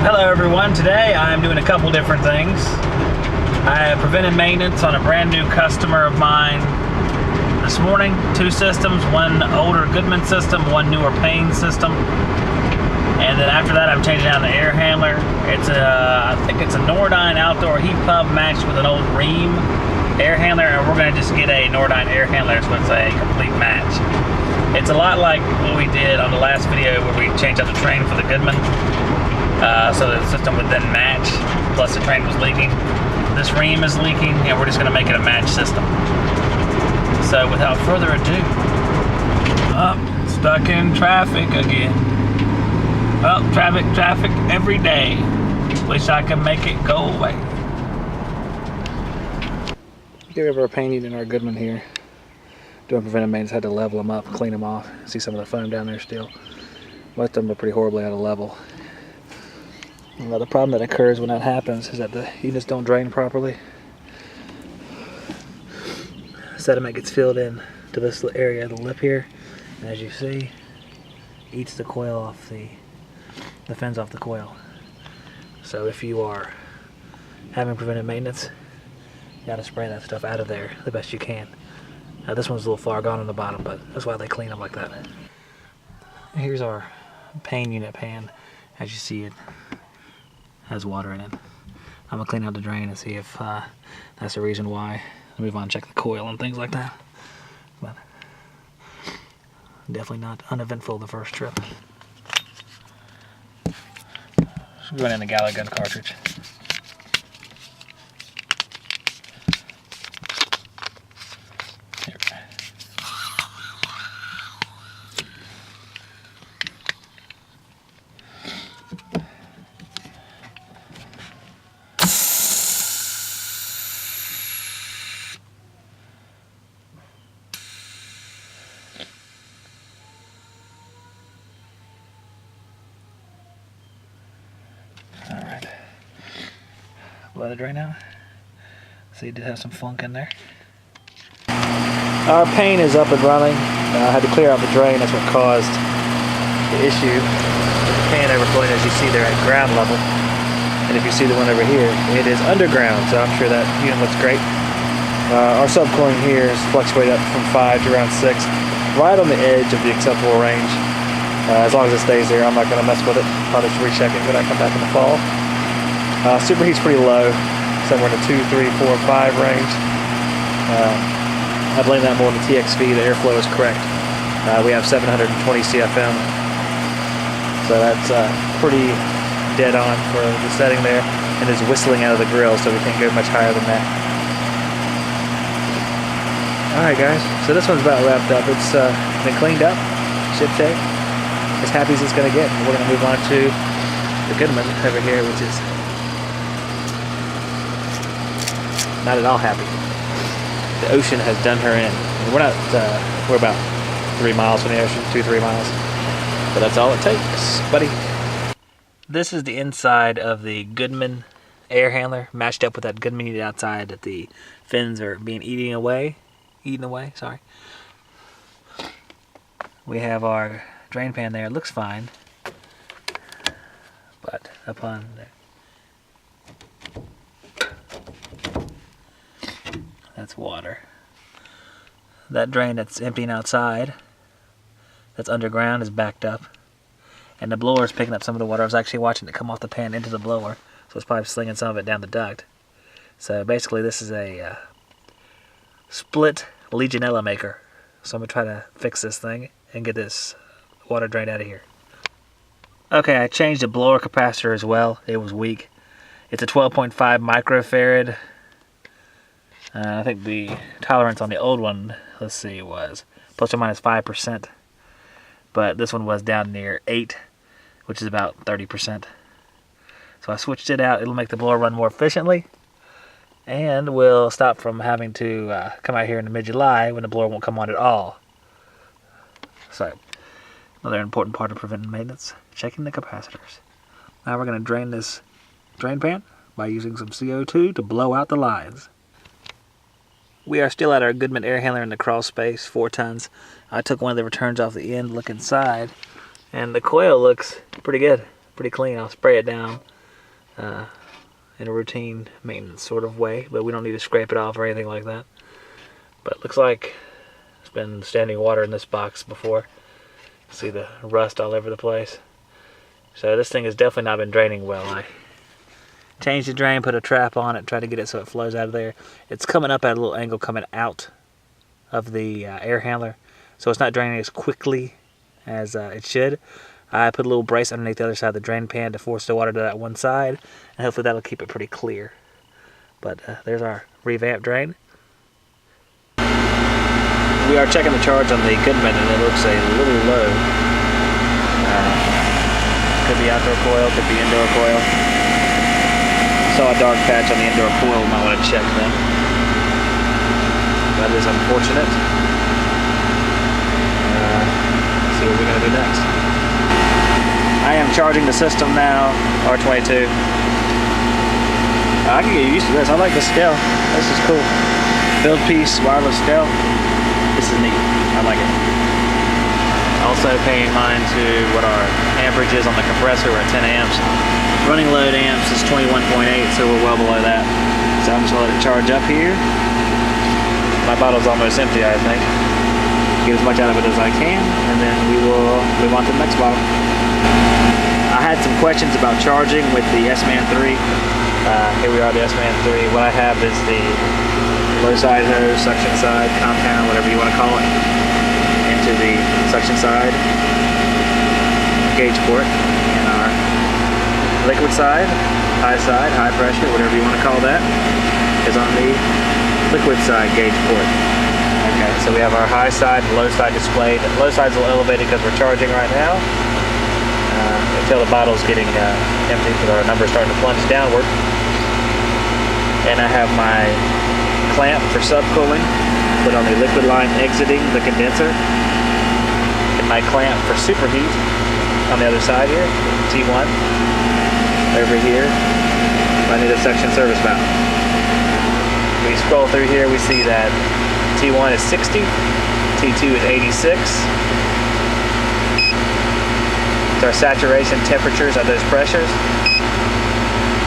Hello everyone, today I'm doing a couple different things. I have preventive maintenance on a brand new customer of mine this morning. 2 systems, one older Goodman system, one newer Payne system. And then after that I'm changing out the air handler. It's I think it's a Nordyne outdoor heat pump matched with an old Rheem air handler, and we're going to just get a Nordyne air handler so it's a complete match. It's a lot like what we did on the last video where we changed out the train for the Goodman. So the system would then match, plus the train was leaking. This Rheem is leaking, and we're just going to make it a match system. So without further ado, stuck in traffic again. Well, traffic every day. Wish I could make it go away. Get rid of our Payne unit in our Goodman here. Doing preventive maintenance, had to level them up, clean them off. See some of the foam down there still. Most of them are pretty horribly out of level. Now the problem that occurs when that happens is that the units don't drain properly. Sediment gets filled in to this area of the lip here, and as you see, eats the coil off the fins off the coil. So if you are having preventive maintenance, you gotta spray that stuff out of there the best you can. Now this one's a little far gone on the bottom, but that's why they clean them like that. Here's our Payne unit pan. As you see, it has water in it. I'm gonna clean out the drain and see if that's the reason why. Move on and check the coil and things like that. But definitely not uneventful the first trip. Going in the Galley gun cartridge. Let it drain out. See, it did have some funk in there. Our Payne is up and running. I had to clear out the drain. That's what caused the issue. The pan overflowing, as you see there, at ground level. And if you see the one over here, it is underground, so I'm sure that unit looks great. Our subcooling here is fluctuated up from 5 to around 6, right on the edge of the acceptable range. As long as it stays there, I'm not going to mess with it. I'll just recheck it when I come back in the fall. Superheat's pretty low, somewhere in the 2, 3, 4, 5 range. I blame that more on the TXV. The airflow is correct. We have 720 CFM, so that's pretty dead on for the setting there, and it's whistling out of the grill, so we can't go much higher than that. Alright guys, so this one's about wrapped up. It's been cleaned up, shipshape, as happy as it's going to get. We're going to move on to the Goodman over here, which is not at all happy. The ocean has done her in. We're about 3 miles from the ocean, 2-3 miles. But that's all it takes, buddy. This is the inside of the Goodman air handler, matched up with that Goodman unit outside that the fins are being eaten away, sorry. We have our drain pan there. It looks fine. But upon there, that's water. That drain that's emptying outside, that's underground, is backed up. And the blower is picking up some of the water. I was actually watching it come off the pan into the blower, so it's probably slinging some of it down the duct. So basically this is a split Legionella maker. So I'm going to try to fix this thing and get this water drained out of here. Okay, I changed the blower capacitor as well. It was weak. It's a 12.5 microfarad. I think the tolerance on the old one, let's see, was plus or minus 5%. But this one was down near 8, which is about 30%. So I switched it out. It'll make the blower run more efficiently. And we'll stop from having to come out here in mid-July when the blower won't come on at all. So, another important part of preventive maintenance, checking the capacitors. Now we're going to drain this drain pan by using some CO2 to blow out the lines. We are still at our Goodman air handler in the crawl space, 4 tons. I took one of the returns off the end, look inside, and the coil looks pretty good, pretty clean. I'll spray it down in a routine maintenance sort of way, but we don't need to scrape it off or anything like that. But it looks like it's been standing water in this box before. See the rust all over the place. So this thing has definitely not been draining well. I changed the drain, put a trap on it, tried to get it so it flows out of there. It's coming up at a little angle coming out of the air handler, so it's not draining as quickly as it should. I put a little brace underneath the other side of the drain pan to force the water to that one side, and hopefully that'll keep it pretty clear. But there's our revamp drain. We are checking the charge on the Goodman, and it looks a little low. Could be outdoor coil, could be indoor coil. Saw a dark patch on the indoor coil, might want to check that. That is unfortunate. Let's see what we're going to do next. I am charging the system now, R22. I can get used to this. I like the scale. This is cool. Build piece, wireless scale. This is neat. I like it. Also paying mind to what our amperage is on the compressor. We're at 10 amps. Running load amps is 21.8, so we're well below that. So I'm just going to let it charge up here. My bottle's almost empty, I think. Get as much out of it as I can, and then we will move on to the next bottle. I had some questions about charging with the S-Man 3. Here we are, the S-Man 3. What I have is the low side hose, suction side, compound, whatever you want to call it, into the suction side gauge port, and our liquid side, high pressure, whatever you want to call that, is on the liquid side gauge port. Okay, so we have our high side and low side displayed. The low side's a little elevated because we're charging right now until the bottle's getting empty, because our number's starting to plunge downward. And I have my clamp for subcooling put on the liquid line exiting the condenser, and my clamp for superheat on the other side here, T1. Over here, I need a section service valve. We scroll through here, we see that T1 is 60, T2 is 86. It's our saturation temperatures at those pressures.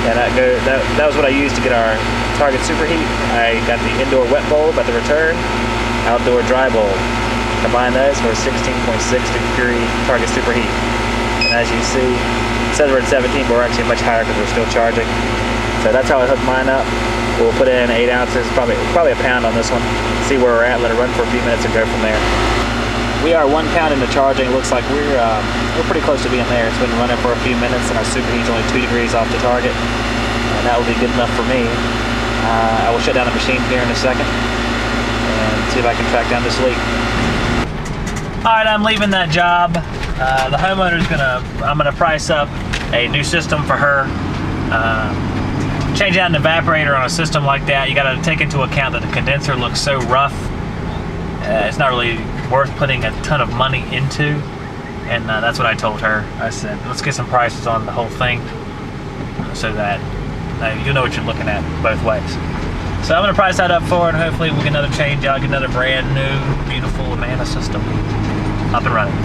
And that was what I used to get our target superheat. I got the indoor wet bulb at the return, outdoor dry bulb. Combine those for a 16.6 degree target superheat. And as you see, it says we're at 17, but we're actually much higher because we're still charging. So that's how I hooked mine up. We'll put in 8 ounces, probably a pound on this one. See where we're at, let it run for a few minutes and go from there. We are 1 pound into charging. It looks like we're pretty close to being there. It's been running for a few minutes, and our superheat's only 2 degrees off the target. And that will be good enough for me. I will shut down the machine here in a second and see if I can track down this leak. All right, I'm leaving that job. The homeowner's I'm gonna price up a new system for her. Change out an evaporator on a system like that, you gotta take into account that the condenser looks so rough. It's not really worth putting a ton of money into, and that's what I told her. I said, let's get some prices on the whole thing so that you know what you're looking at both ways. So I'm gonna price that up for her, and hopefully we'll get another change out, get another brand new, beautiful Amana system up and running.